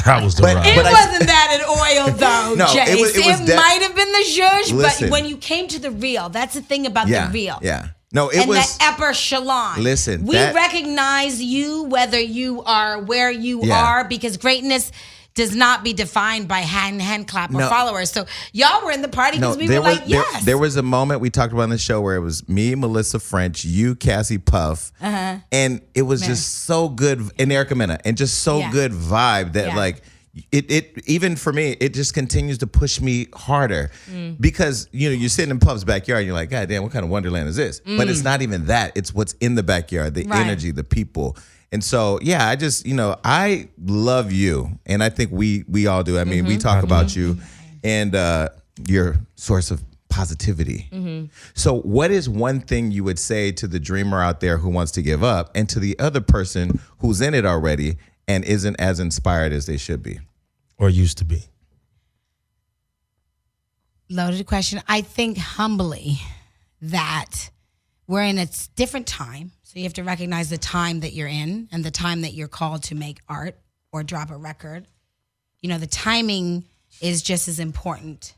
I was the bride. It wasn't that at oil though, no, Jace. It might have been the zhuzh, but when you came to the real, that's the thing about the real. Yeah. No, it was the upper echelon. Listen, we recognize you whether you are where you are, because greatness does not be defined by hand clap or followers. So y'all were in the party because we were like, yes. There was a moment we talked about on the show where it was me, Melissa French, you, Cassie Puff, and it was just so good, and Erica Mena, and just so good vibe that like. It even for me, it just continues to push me harder because you're sitting in Puff's backyard and you're like, God damn, what kind of wonderland is this? But it's not even that. It's what's in the backyard, the energy, the people. And so, I just, I love you. And I think we all do. I mean, we talk about you and your source of positivity. So what is one thing you would say to the dreamer out there who wants to give up and to the other person who's in it already and isn't as inspired as they should be? Or used to be? Loaded question. I think humbly that we're in a different time. So you have to recognize the time that you're in and the time that you're called to make art or drop a record. The timing is just as important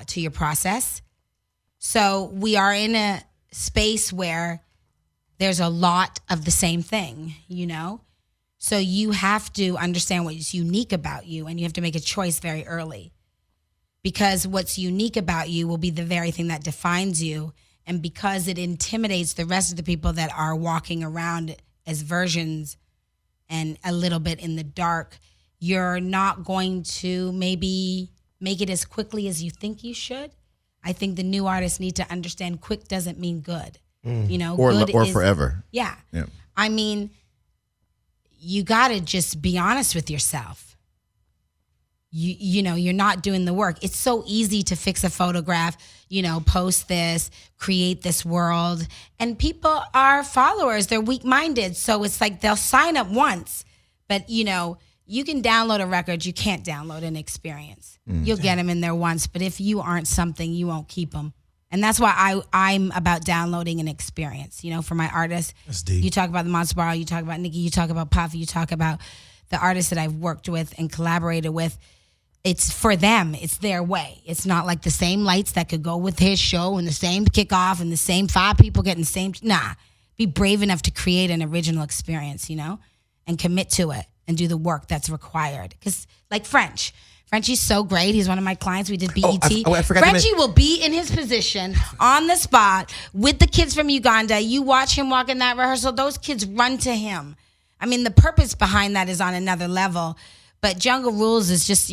to your process. So we are in a space where there's a lot of the same thing, So you have to understand what is unique about you, and you have to make a choice very early, because what's unique about you will be the very thing that defines you. And because it intimidates the rest of the people that are walking around as versions and a little bit in the dark, you're not going to maybe make it as quickly as you think you should. I think the new artists need to understand quick doesn't mean good. Or forever. Yeah. I mean, you got to just be honest with yourself. You're not doing the work. It's so easy to fix a photograph, post this, create this world. And people are followers. They're weak-minded. So it's like they'll sign up once. But, you can download a record. You can't download an experience. You'll get them in there once. But if you aren't something, you won't keep them. And that's why I'm about downloading an experience, for my artists. That's deep. You talk about the Monster Bar, you talk about Nicki, you talk about Puff, you talk about the artists that I've worked with and collaborated with. It's for them. It's their way. It's not like the same lights that could go with his show and the same kickoff and the same 5 people getting the same. Nah. Be brave enough to create an original experience, and commit to it and do the work that's required. Because like Frenchie's so great. He's one of my clients. We did BET. I forgot Frenchie will be in his position on the spot with the kids from Uganda. You watch him walk in that rehearsal, those kids run to him. I mean, the purpose behind that is on another level. But Jungle Rules is just,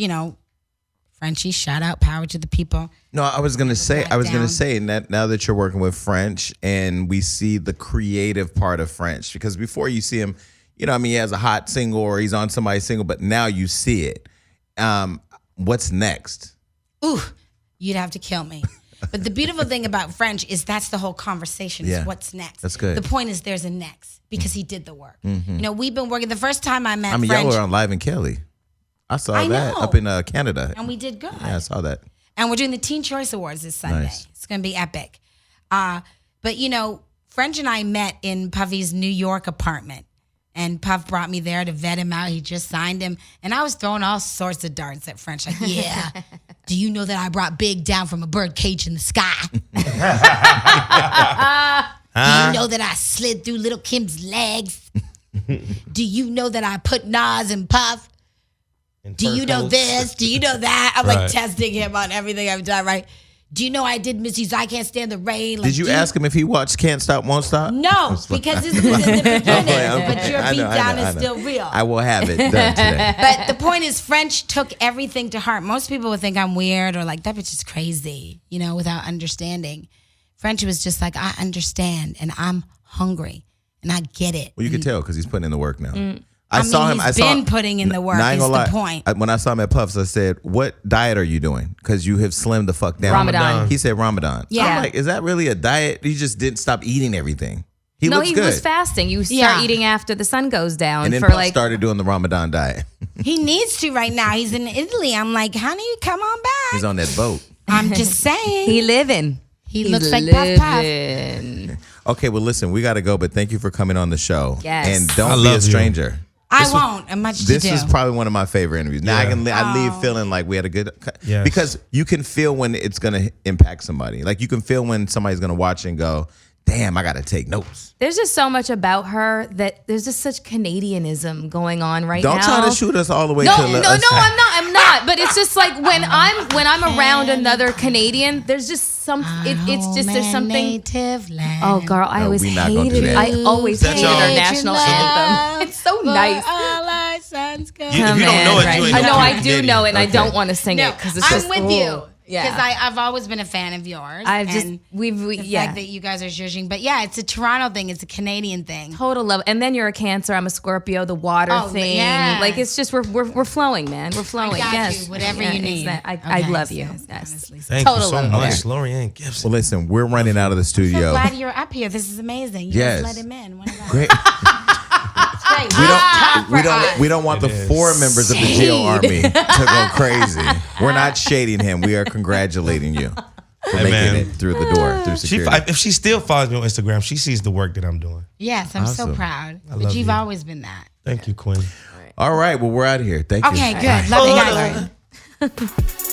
Frenchie, shout out, power to the people. No, I was going to say, that now that you're working with French and we see the creative part of French, because before you see him, he has a hot single or he's on somebody's single, but now you see it. What's next? Ooh, you'd have to kill me. But the beautiful thing about French is that's the whole conversation. Is what's next. That's good. The point is there's a next because he did the work. You know, we've been working. The first time I met French. y'all were on Live in Kelly. I saw that up in Canada. And we did good. Yeah, I saw that. And we're doing the Teen Choice Awards this Sunday. Nice. It's going to be epic. But, you know, French and I met in Puffy's New York apartment. And Puff brought me there to vet him out. He just signed him. And I was throwing all sorts of darts at French. Like, yeah, do you know that I brought Big down from a bird cage in the sky? Do you know that I slid through Little Kim's legs? Do you know that I put Nas and Puff? Do you know this? Do you know that? I'm like testing him on everything I've done, right? Do you know I did Missy's I Can't Stand the Rain? Like, did you ask him if he watched Can't Stop, Won't Stop? No, because this was in the beginning. But your beatdown is still real. I will have it done today. But the point is, French took everything to heart. Most people would think I'm weird or like, that bitch is crazy, you know, without understanding. French was just like, I understand and I'm hungry and I get it. Well, you can tell because he's putting in the work now. I saw him. He's been putting in the work. Is the point. When I saw him at Puffs, I said, "What diet are you doing? Because you have slimmed the fuck down." Ramadan. He said Ramadan. Yeah. I'm like, is that really a diet? He just didn't stop eating everything. He was fasting. You start eating after the sun goes down. And then Puff started doing the Ramadan diet. He needs to right now. He's in Italy. I'm like, honey, come on back. He's on that boat. I'm just saying. He living. He looks like Puff Puff. Okay, well, listen, we got to go, but thank you for coming on the show. Yes. And don't be a stranger. I won't. I'm much to do. This is probably one of my favorite interviews. Now I leave feeling like we had a good because you can feel when it's going to impact somebody. Like you can feel when somebody's going to watch and go, damn, I got to take notes. There's just so much about her that there's just such Canadianism going on right now. Don't try to shoot us all the way to I'm not. But it's just like when I'm around another Canadian, there's just some. There's something. Native land. Oh, girl, I always hated it. I always hated our national anthem. It's so nice. If you don't know it, you ain't I know I do know it, and I don't want to sing it because it's just. I'm with you. Yeah, because I've always been a fan of yours. I just the fact that you guys are judging, but yeah, it's a Toronto thing. It's a Canadian thing. Total love, and then you're a Cancer. I'm a Scorpio. The water thing, like it's just we're flowing, man. We're flowing. I got you. Whatever you need. I love you. Yes. Thank you so much, Laurieann Gibson. Well, listen, we're running out of the studio. I'm so glad you're up here. This is amazing. You just let him in. Great. We don't want the 4 members of the jail army to go crazy. We're not shading him. We are congratulating you for making it through the door, through security. If she still follows me on Instagram, she sees the work that I'm doing. Yes, I'm so proud. But you've always been that. Thank you, Queen. All right, well, we're out of here. Thank you. Okay, good. Love you guys.